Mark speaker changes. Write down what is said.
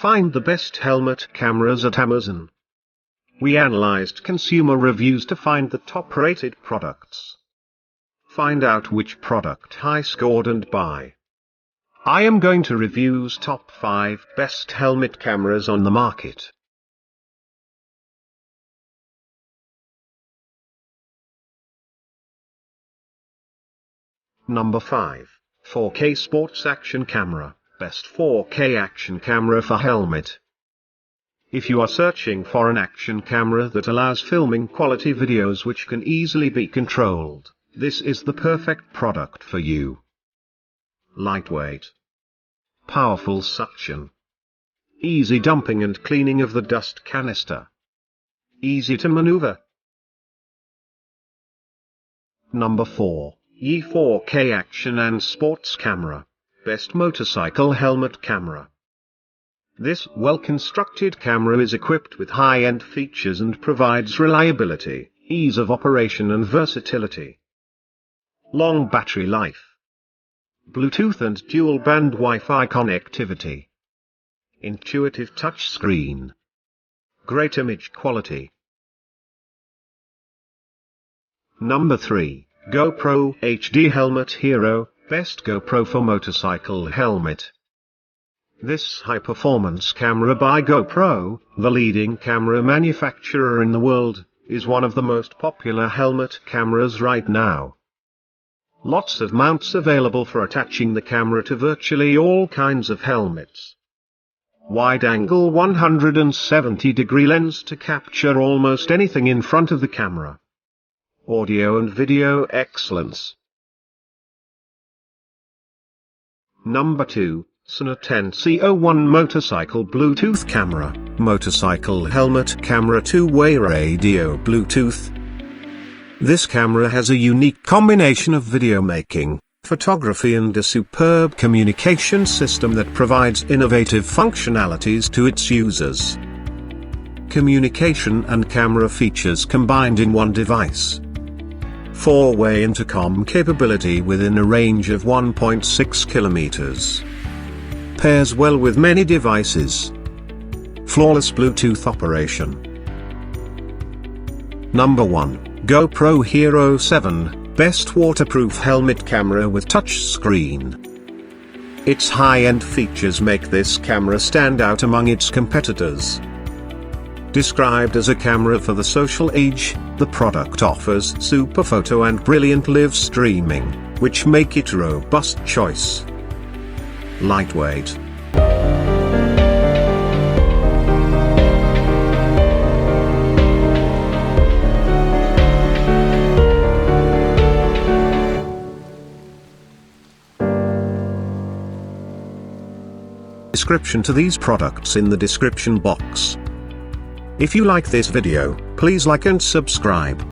Speaker 1: Find the best helmet cameras at Amazon. We analyzed consumer reviews to find the top-rated products. Find out which product I scored and buy. I am going to reviews top 5 best helmet cameras on the market. Number 5. 4K Sports Action Camera. Best 4K action camera for helmet. If you are searching for an action camera that allows filming quality videos which can easily be controlled, this is the perfect product for you. Lightweight. Powerful suction. Easy dumping and cleaning of the dust canister. Easy to maneuver. Number 4. Ye 4K Action and Sports Camera. Best Motorcycle Helmet Camera. This well-constructed camera is equipped with high-end features and provides reliability, ease of operation and versatility. Long battery life. Bluetooth and dual-band Wi-Fi connectivity. Intuitive touchscreen. Great image quality. Number 3. GoPro HD Helmet Hero. Best GoPro for motorcycle helmet. This high-performance camera by GoPro, the leading camera manufacturer in the world, is one of the most popular helmet cameras right now. Lots of mounts available for attaching the camera to virtually all kinds of helmets. Wide-angle 170-degree lens to capture almost anything in front of the camera. Audio and video excellence. Number 2. Sena 10C01 Motorcycle Bluetooth Camera. Motorcycle Helmet Camera Two-Way Radio Bluetooth. This camera has a unique combination of video making, photography and a superb communication system that provides innovative functionalities to its users. Communication and camera features combined in one device. 4-way intercom capability within a range of 1.6 kilometers. Pairs well with many devices. Flawless Bluetooth operation. Number 1. GoPro Hero 7, Best Waterproof Helmet Camera with Touchscreen. Its high-end features make this camera stand out among its competitors. Described as a camera for the social age, the product offers super photo and brilliant live streaming, which make it a robust choice. Lightweight. Description to these products in the description box. If you like this video, please like and subscribe.